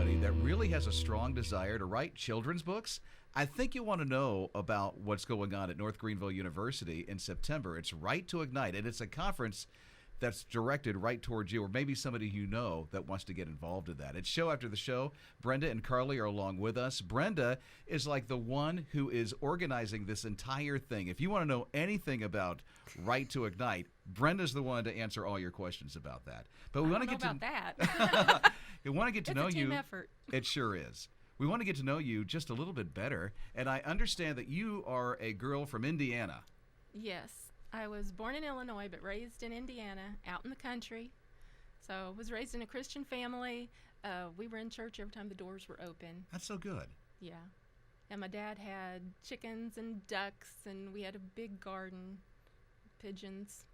anybody that really has a strong desire to write children's books, I think you want to know about what's going on at North Greenville University in September. It's Write2Ignite, and it's a conference that's directed right towards you, or maybe somebody you know that wants to get involved in that. It's show after the show. Brenda and Karley are along with us. Brenda is like the one who is organizing this entire thing. If you want to know anything about Write2Ignite, Brenda's the one to answer all your questions about that. But we want to get about that. We want to get to know It's a you. team effort. It sure is. We want to get to know you just a little bit better, and I understand that you are a girl from Indiana. Yes. I was born in Illinois, but raised in Indiana, out in the country. So was raised in a Christian family. We were in church every time the doors were open. That's so good. Yeah. And my dad had chickens and ducks, and we had a big garden, pigeons.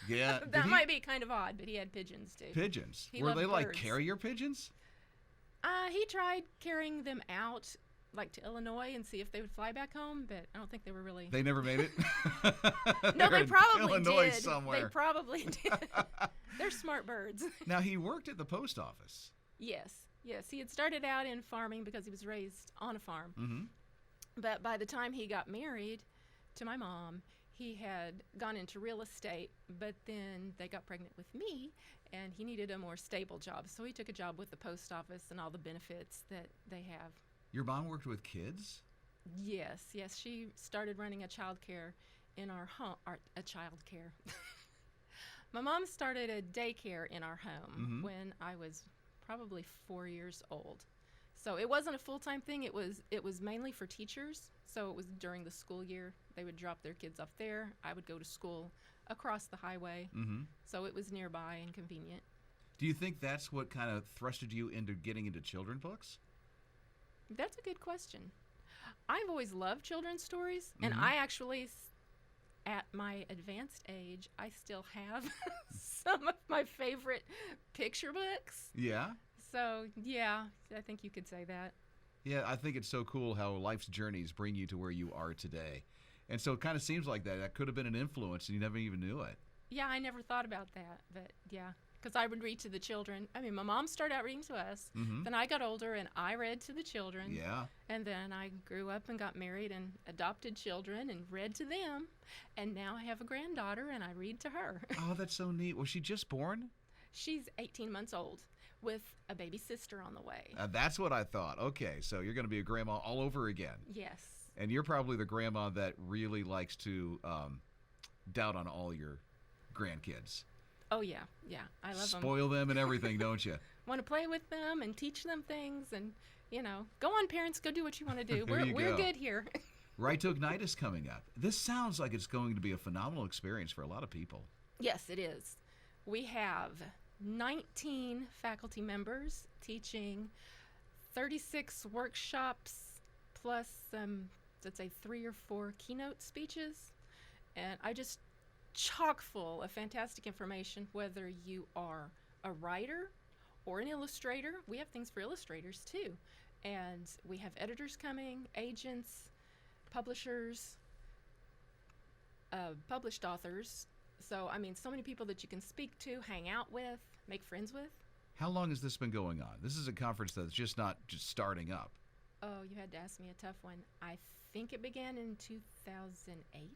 Yeah. That might be kind of odd, but he had pigeons, too. Pigeons? He Were loved they like birds. carrier pigeons? He tried carrying them out, like to Illinois, and see if they would fly back home, but I don't think they were really... They never made it? No, They're they in probably Illinois did. somewhere. They probably did. They're smart birds. Now, he worked at the post office. Yes. He had started out in farming because he was raised on a farm. Mm-hmm. But by the time he got married to my mom, he had gone into real estate, but then they got pregnant with me, and he needed a more stable job. So he took a job with the post office and all the benefits that they have. Your mom worked with kids? Yes. She started running a child care in our home. A child care. My mom started a daycare in our home when I was probably 4 years old. So it wasn't a full-time thing. It was mainly for teachers. So it was during the school year. They would drop their kids off there. I would go to school across the highway. Mm-hmm. So it was nearby and convenient. Do you think that's what kind of thrusted you into getting into children's books? That's a good question. I've always loved children's stories, and I actually, at my advanced age, I still have some of my favorite picture books. Yeah? So, yeah, I think you could say that. Yeah, I think it's so cool how life's journeys bring you to where you are today. And so it kind of seems like that could have been an influence and you never even knew it. Yeah, I never thought about that, but yeah. Because I would read to the children. I mean, my mom started out reading to us. Mm-hmm. Then I got older, and I read to the children. Yeah. And then I grew up and got married and adopted children and read to them. And now I have a granddaughter, and I read to her. Oh, that's so neat. Was she just born? She's 18 months old with a baby sister on the way. That's what I thought. Okay, so you're going to be a grandma all over again. Yes. And you're probably the grandma that really likes to doubt on all your grandkids. Oh, yeah. I love them. Spoil them and everything, don't you? Want to play with them and teach them things and, go on, parents, go do what you want to do. We're good here. Write2Ignite is coming up. This sounds like it's going to be a phenomenal experience for a lot of people. Yes, it is. We have 19 faculty members teaching 36 workshops plus, let's say, 3 or 4 keynote speeches. And I just chock full of fantastic information, whether you are a writer or an illustrator. We have things for illustrators too. And we have editors coming, agents, publishers, published authors. So, so many people that you can speak to, hang out with, make friends with. How long has this been going on? This is a conference that's just not just starting up. Oh, you had to ask me a tough one. I think it began in 2008.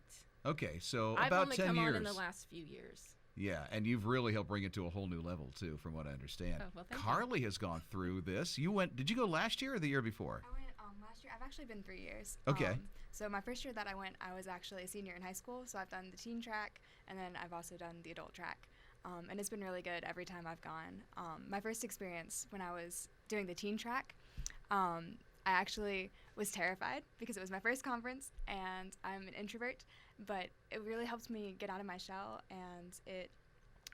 Okay, so I've about only 10 come years. on in the last few years. Yeah, and you've really helped bring it to a whole new level, too, from what I understand. Oh, well, thank Karley has gone through this. Did you go last year or the year before? I went last year. I've actually been 3 years. Okay. So my first year that I went, I was actually a senior in high school, so I've done the teen track, and then I've also done the adult track. And it's been really good every time I've gone. My first experience when I was doing the teen track, I actually was terrified because it was my first conference, and I'm an introvert, but it really helped me get out of my shell, and it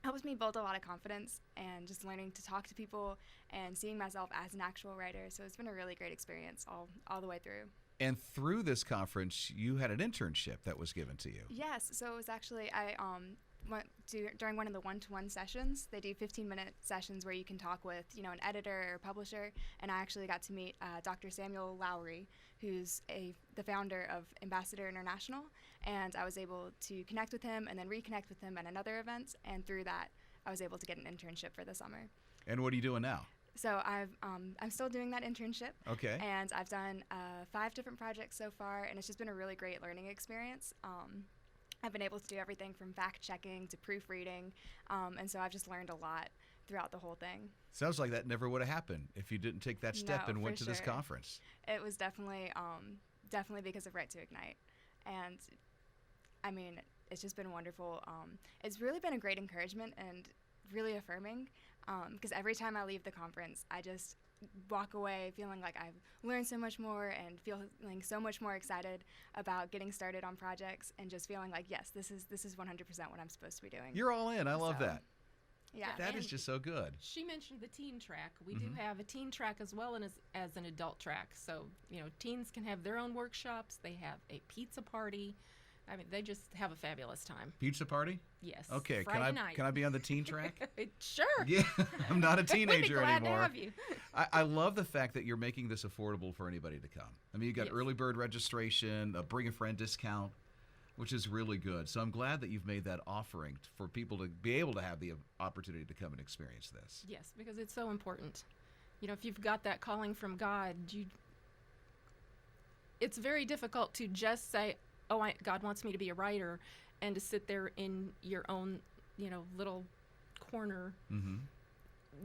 helps me build a lot of confidence and just learning to talk to people and seeing myself as an actual writer. So it's been a really great experience all the way through. And through this conference, you had an internship that was given to you. Yes, so it was actually, I during one of the one-to-one sessions, they do 15-minute sessions where you can talk with, an editor or publisher, and I actually got to meet Dr. Samuel Lowry, who's the founder of Ambassador International, and I was able to connect with him and then reconnect with him at another event, and through that, I was able to get an internship for the summer. And what are you doing now? So I'm still doing that internship. Okay. And I've done 5 different projects so far, and it's just been a really great learning experience. I've been able to do everything from fact checking to proofreading, and so I've just learned a lot throughout the whole thing. Sounds like that never would have happened if you didn't take that step No, and went for to this sure. conference. It was definitely because of Write2Ignite, and I mean, it's just been wonderful. It's really been a great encouragement and really affirming, because every time I leave the conference, I just walk away feeling like I've learned so much more and feeling so much more excited about getting started on projects, and just feeling like, yes, this is 100% what I'm supposed to be doing. You're all in. I love So, that. Yeah. That is And just so good. she mentioned the teen track. We do have a teen track as well as an adult track. So, teens can have their own workshops. They have a pizza party. I mean, they just have a fabulous time. Pizza party? Yes. Okay. Friday night. Can I be on the teen track? Sure. Yeah. I'm not a We'd be teenager glad anymore. to have you. I love the fact that you're making this affordable for anybody to come. I mean, you got Yes. early bird registration, a bring a friend discount, which is really good. So I'm glad that you've made that offering for people to be able to have the opportunity to come and experience this. Yes, because it's so important. If you've got that calling from God, it's very difficult to just say, "Oh, God wants me to be a writer," and to sit there in your own, little corner. Mm-hmm.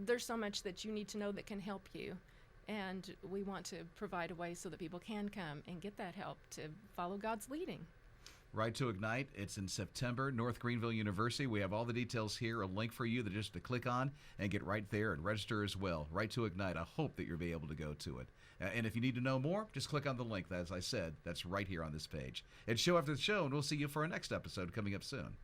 There's so much that you need to know that can help you, and we want to provide a way so that people can come and get that help to follow God's leading. Write2Ignite, it's in September, North Greenville University. We have all the details here, a link for you that just to click on and get right there and register as well. Write2Ignite, I hope that you'll be able to go to it. And if you need to know more, just click on the link. As I said, that's right here on this page. It's show after the show, and we'll see you for our next episode coming up soon.